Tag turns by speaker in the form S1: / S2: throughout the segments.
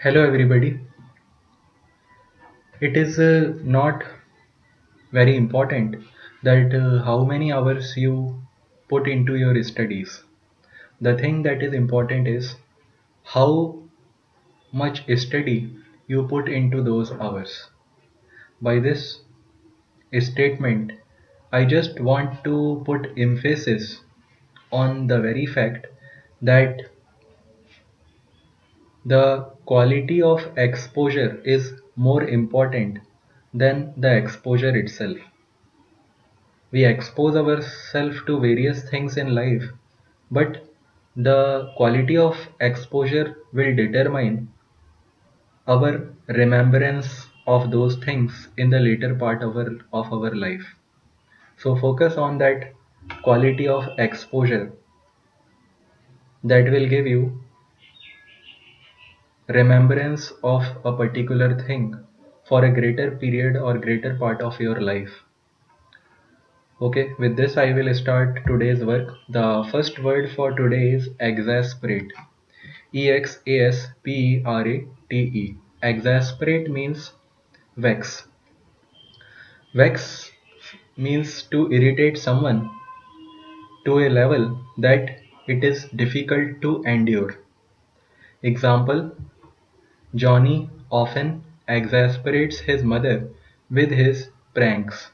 S1: Hello everybody. It is not very important that how many hours you put into your studies. The thing that is important is how much study you put into those hours. By this statement, I just want to put emphasis on the very fact that the quality of exposure is more important than the exposure itself. We expose ourselves to various things in life, but the quality of exposure will determine our remembrance of those things in the later part of our life. So focus on that quality of exposure that will give you remembrance of a particular thing for a greater period or greater part of your life. Okay, with this I will start today's work. The first word for today is exasperate. Exasperate. Exasperate means vex. Vex means to irritate someone to a level that it is difficult to endure. Example: Johnny often exasperates his mother with his pranks.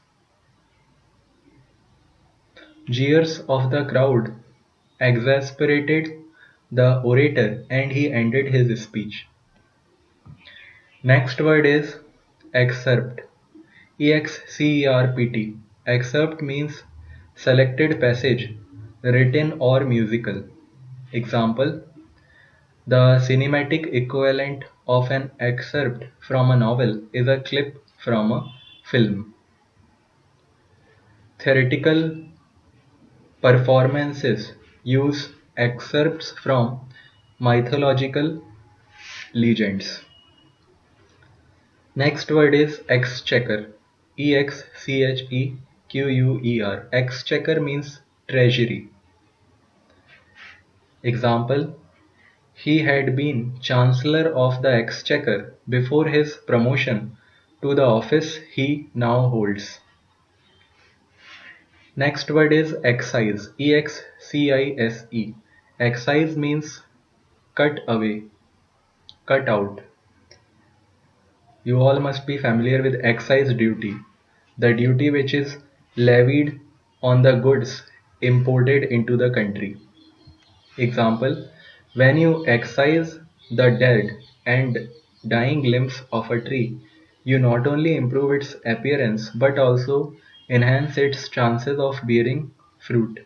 S1: Jeers of the crowd exasperated the orator and he ended his speech. Next word is excerpt. Excerpt. Excerpt means selected passage, written or musical. Example: the cinematic equivalent of an excerpt from a novel is a clip from a film. Theatrical performances use excerpts from mythological legends. Next word is exchequer. Exchequer. Exchequer means treasury. Example: he had been Chancellor of the Exchequer before his promotion to the office he now holds. Next word is excise. Excis. Excise means cut away, cut out. You all must be familiar with excise duty, the duty which is levied on the goods imported into the country. Example: when you excise the dead and dying limbs of a tree, you not only improve its appearance but also enhance its chances of bearing fruit.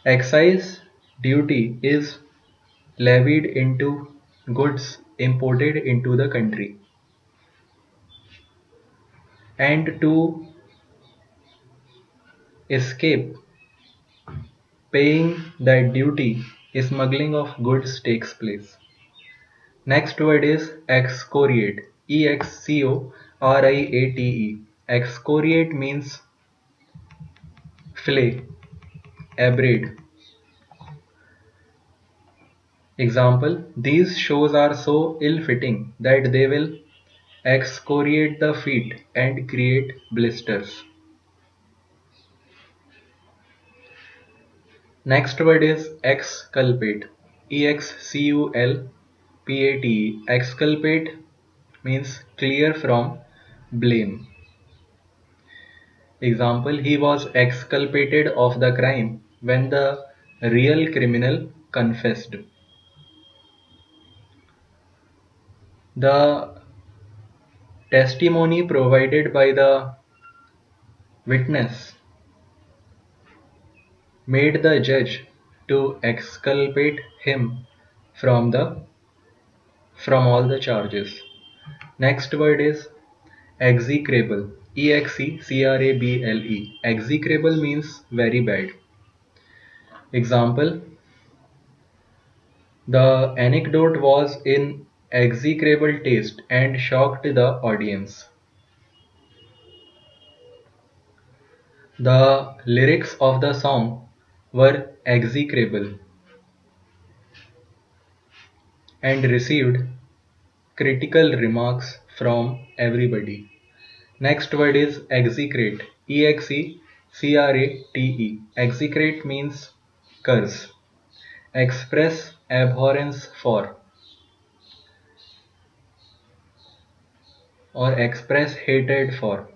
S1: Excise duty is levied into goods imported into the country, and to escape paying that duty, smuggling of goods takes place. Next word is excoriate. Excoriate. Excoriate means flay, abrade. Example: these shoes are so ill-fitting that they will excoriate the feet and create blisters. Next word is exculpate. Exculpate. Exculpate means clear from blame. Example: he was exculpated of the crime when the real criminal confessed. The testimony provided by the witness made the judge to exculpate him from the from all the charges. Next word is execrable. Execrable. Execrable means very bad. Example: the anecdote was in execrable taste and shocked the audience. The lyrics of the song were execrable. and received critical remarks from everybody. Next word is execrate. Execrate. Execrate means curse. Express abhorrence for or express hatred for.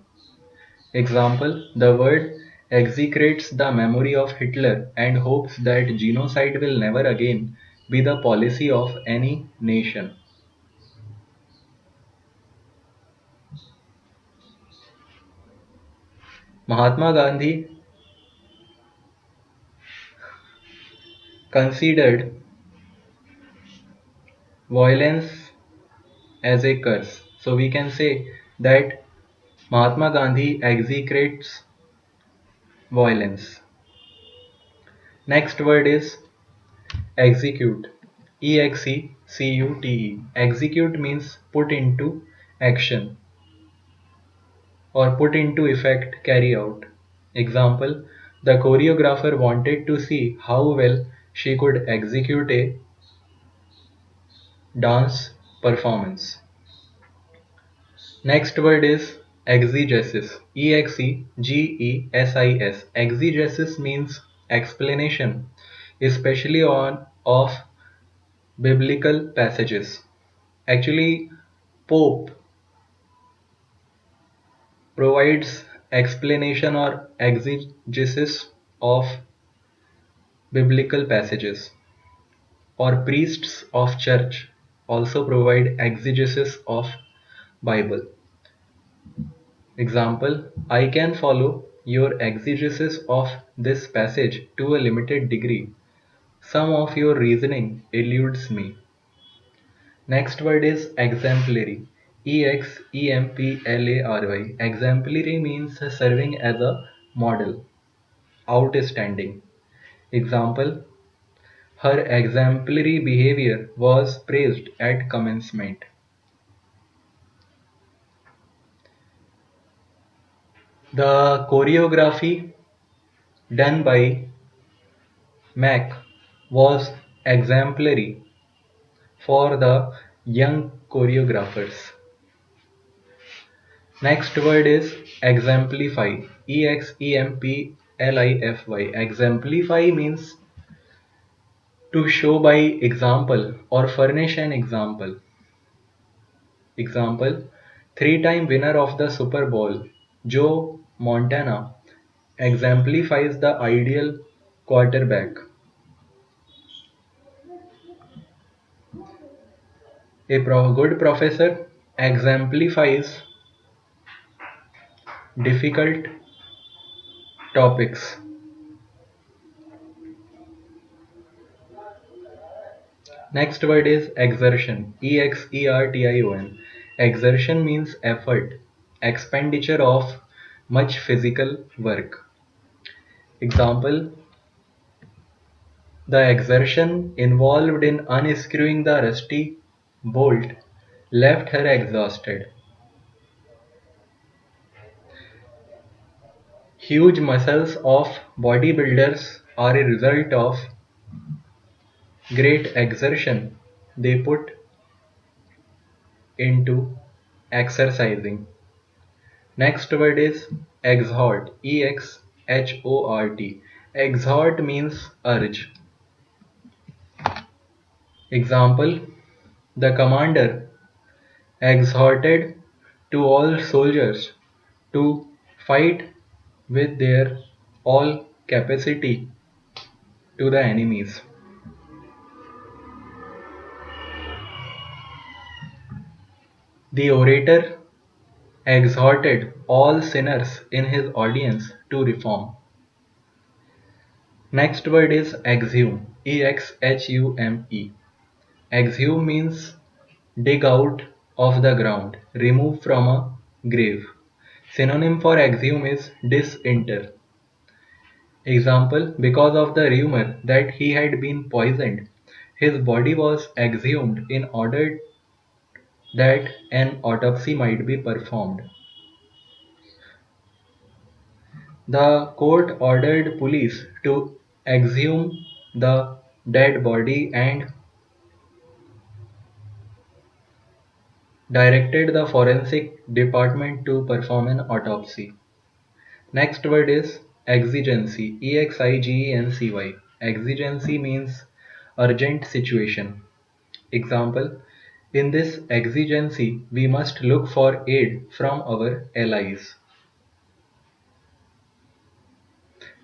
S1: Example, the word execrates the memory of Hitler and hopes that genocide will never again be the policy of any nation. Mahatma Gandhi considered violence as a curse. So we can say that Mahatma Gandhi execrates violence. Next word is execute. Execute. Execute means put into action or put into effect, carry out. Example, the choreographer wanted to see how well she could execute a dance performance. Next word is exegesis. Exegesis. Exegesis means explanation, especially on of biblical passages. Actually, Pope provides explanation or exegesis of biblical passages, or priests of church also provide exegesis of Bible. Example, I can follow your exegesis of this passage to a limited degree. Some of your reasoning eludes me. Next word is exemplary. Exemplary. Exemplary means serving as a model, outstanding. Example, her exemplary behavior was praised at commencement. The choreography done by Mac was exemplary for the young choreographers. Next word is exemplify. Exemplify. Exemplify means to show by example or furnish an example. Example, three-time winner of the Super Bowl, Joe Montana, exemplifies the ideal quarterback. A good professor exemplifies difficult topics. Next word is exertion. Exertion. Exertion means effort, expenditure of much physical work. Example, the exertion involved in unscrewing the rusty bolt left her exhausted. Huge muscles of bodybuilders are a result of great exertion they put into exercising. Next word is exhort. Exhort. Exhort means urge. Example, the commander exhorted to all soldiers to fight with their all capacity to the enemies. The orator exhorted all sinners in his audience to reform. Next word is exhume. Exhume. Exhume means dig out of the ground, remove from a grave. Synonym for exhume is disinter. Example, because of the rumor that he had been poisoned, his body was exhumed in order that an autopsy might be performed. The court ordered police to exhume the dead body and Directed the forensic department to perform an autopsy. Next word is exigency. Exigency. Exigency means urgent situation. Example: in this exigency, we must look for aid from our allies.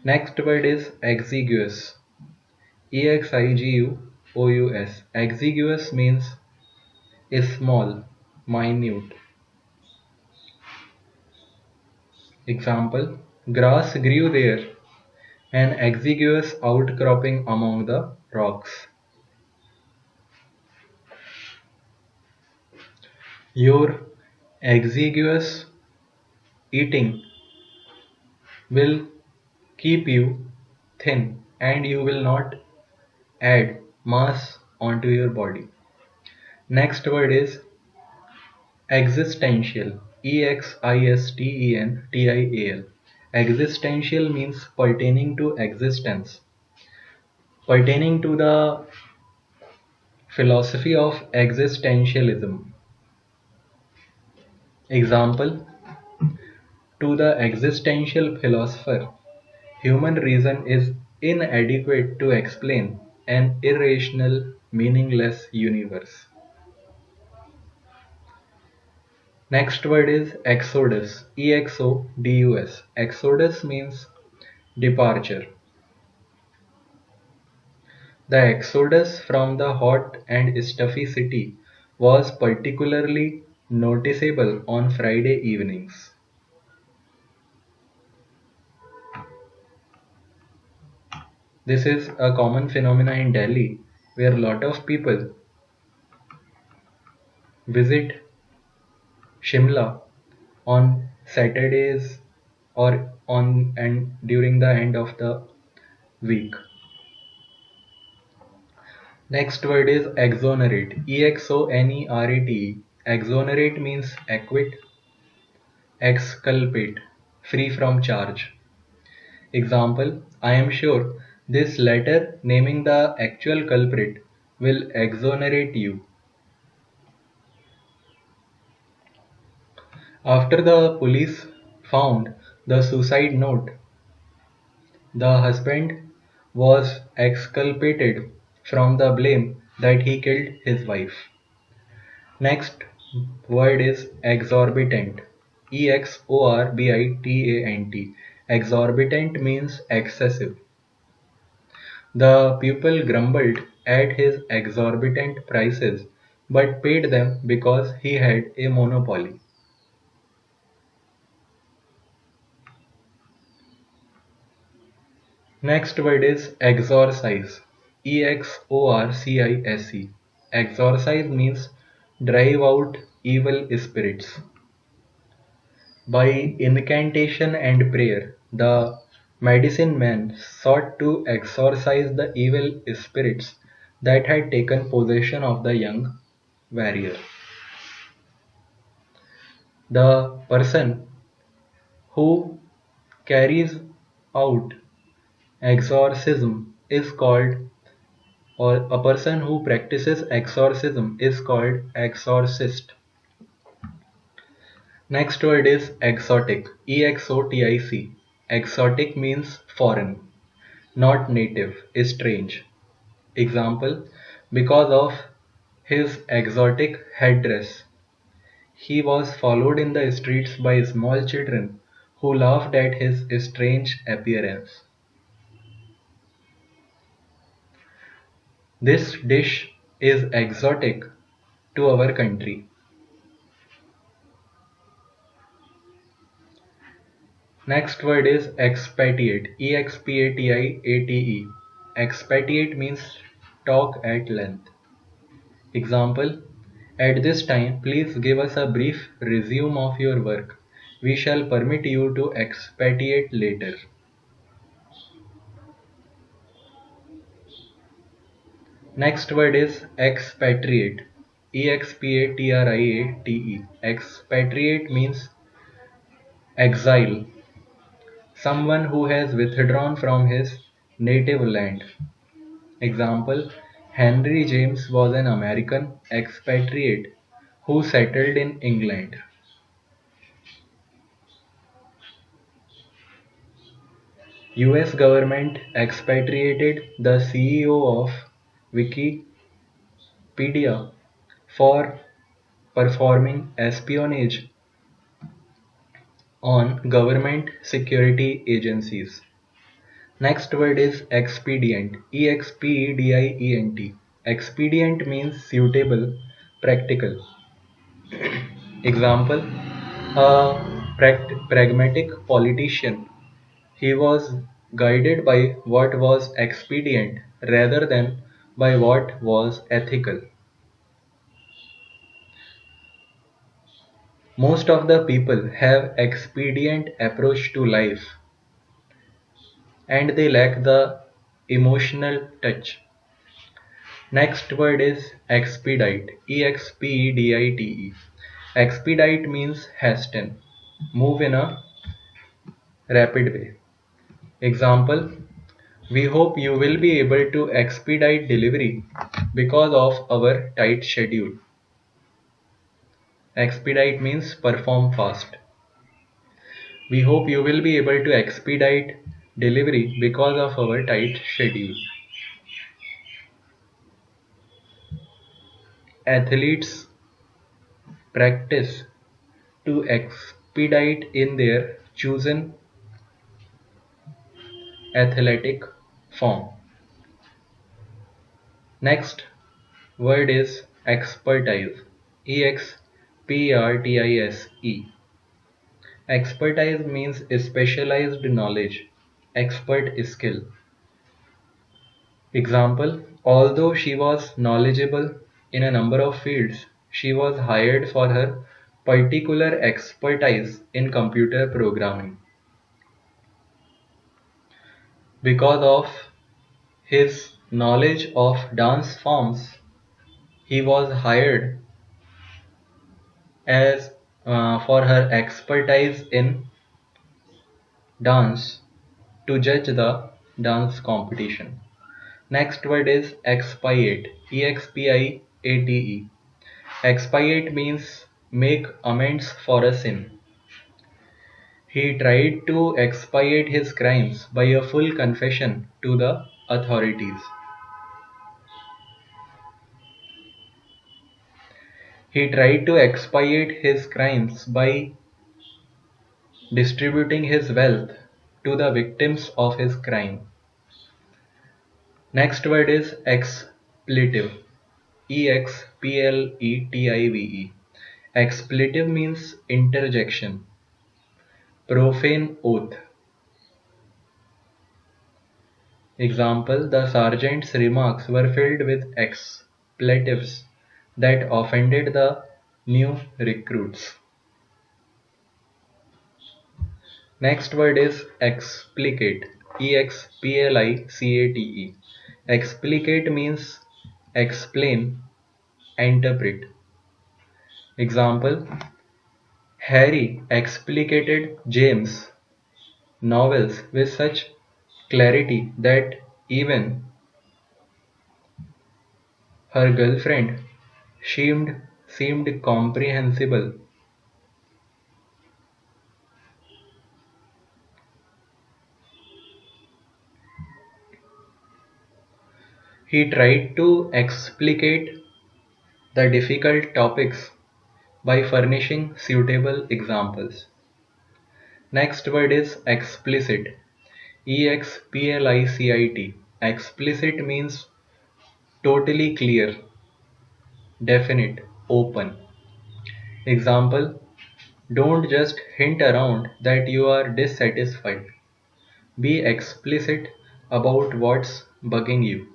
S1: Next word is exiguous. Exiguous. Exiguous means small, minute. Example: grass grew there, an exiguous outcropping among the rocks. Your exiguous eating will keep you thin and you will not add mass onto your body. Next word is existential. Existential. Existential means pertaining to existence, pertaining to the philosophy of existentialism. Example: to the existential philosopher, human reason is inadequate to explain an irrational, meaningless universe. Next word is exodus. Exodus. Exodus means departure. The exodus from the hot and stuffy city was particularly noticeable on Friday evenings. This is a common phenomenon in Delhi where a lot of people visit Shimla on Saturdays or on and during the end of the week. Next word is exonerate. Exonerate. Exonerate means acquit, exculpate, free from charge. Example: I am sure this letter naming the actual culprit will exonerate you. After the police found the suicide note, the husband was exculpated from the blame that he killed his wife. Next word is exorbitant. Exorbitant. Exorbitant means excessive. The pupil grumbled at his exorbitant prices but paid them because he had a monopoly. Next word is exorcise. Exorcise. Exorcise means drive out evil spirits. By incantation and prayer, the medicine man sought to exorcise the evil spirits that had taken possession of the young warrior. The person who carries out exorcism is called, or a person who practices exorcism is called exorcist. Next word is exotic. Exotic. Exotic means foreign, not native, strange. Example: because of his exotic headdress, he was followed in the streets by small children who laughed at his strange appearance. This dish is exotic to our country. Next word is expatiate. Expatiate. Expatiate means talk at length. Example: at this time, please give us a brief resume of your work. We shall permit you to expatiate later. Next word is expatriate. Expatriate. Expatriate means exile, someone who has withdrawn from his native land. Example: Henry James was an American expatriate who settled in England. US government expatriated the CEO of Wikipedia for performing espionage on government security agencies. Next word is expedient. EXPEDIENT. Expedient means suitable, practical. Example, a pragmatic politician. He was guided by what was expedient rather than by what was ethical. Most of the people have expedient approach to life and they lack the emotional touch. Next word is expedite. EXPEDITE. Expedite means hasten, move in a rapid way. Example, we hope you will be able to expedite delivery because of our tight schedule. Expedite means perform fast. We hope you will be able to expedite delivery because of our tight schedule. Athletes practice to expedite in their chosen athletic form. Next word is expertise. EXPERTISE. Expertise means specialized knowledge, expert skill. Example, although she was knowledgeable in a number of fields, she was hired for her particular expertise in computer programming. Because of his knowledge of dance forms, he was hired as for her expertise in dance to judge the dance competition. Next word is expiate. EXPIATE. Expiate means make amends for a sin. He tried to expiate his crimes by a full confession to the authorities. He tried to expiate his crimes by distributing his wealth to the victims of his crime. Next word is expletive. EXPLETIVE. Expletive means interjection, profane oath. Example, the sergeant's remarks were filled with expletives that offended the new recruits. Next word is explicate. EXPLICATE. Explicate means explain, interpret. Example, Harry explicated James' novels with such clarity that even her girlfriend seemed comprehensible. He tried to explicate the difficult topics by furnishing suitable examples. Next word is explicit. EXPLICIT. Explicit means totally clear, definite, open. Example, don't just hint around that you are dissatisfied. Be explicit about what's bugging you.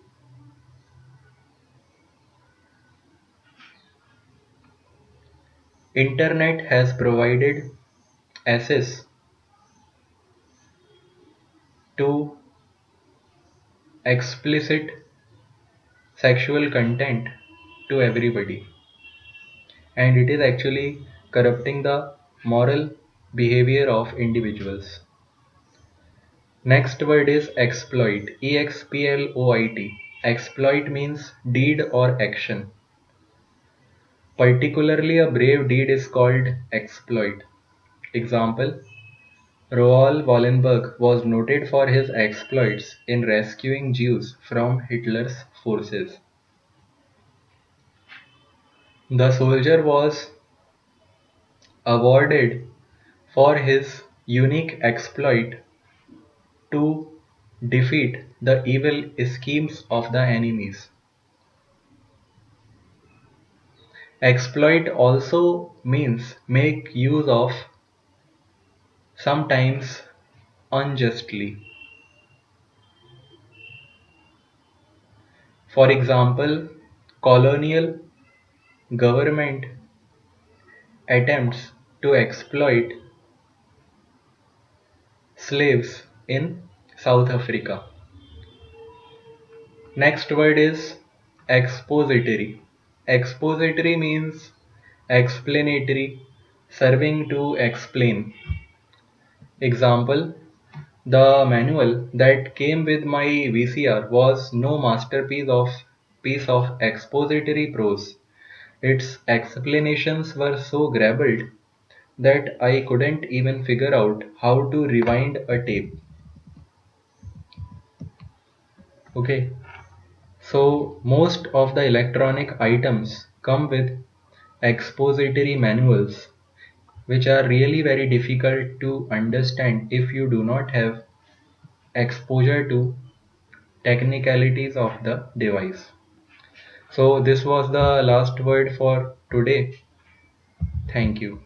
S1: Internet has provided access to explicit sexual content to everybody, and it is actually corrupting the moral behavior of individuals. Next word is exploit. EXPLOIT. Exploit means deed or action. Particularly a brave deed is called exploit. Example: Roald Wallenberg was noted for his exploits in rescuing Jews from Hitler's forces. The soldier was awarded for his unique exploit to defeat the evil schemes of the enemies. Exploit also means make use of, sometimes unjustly. For example, colonial government attempts to exploit slaves in South Africa. Next word is expository. Expository means explanatory, serving to explain. Example: the manual that came with my VCR was no masterpiece of piece of expository prose. Its explanations were so garbled that I couldn't even figure out how to rewind a tape. Okay, so most of the electronic items come with expository manuals, which are really very difficult to understand if you do not have exposure to technicalities of the device. So this was the last word for today. Thank you.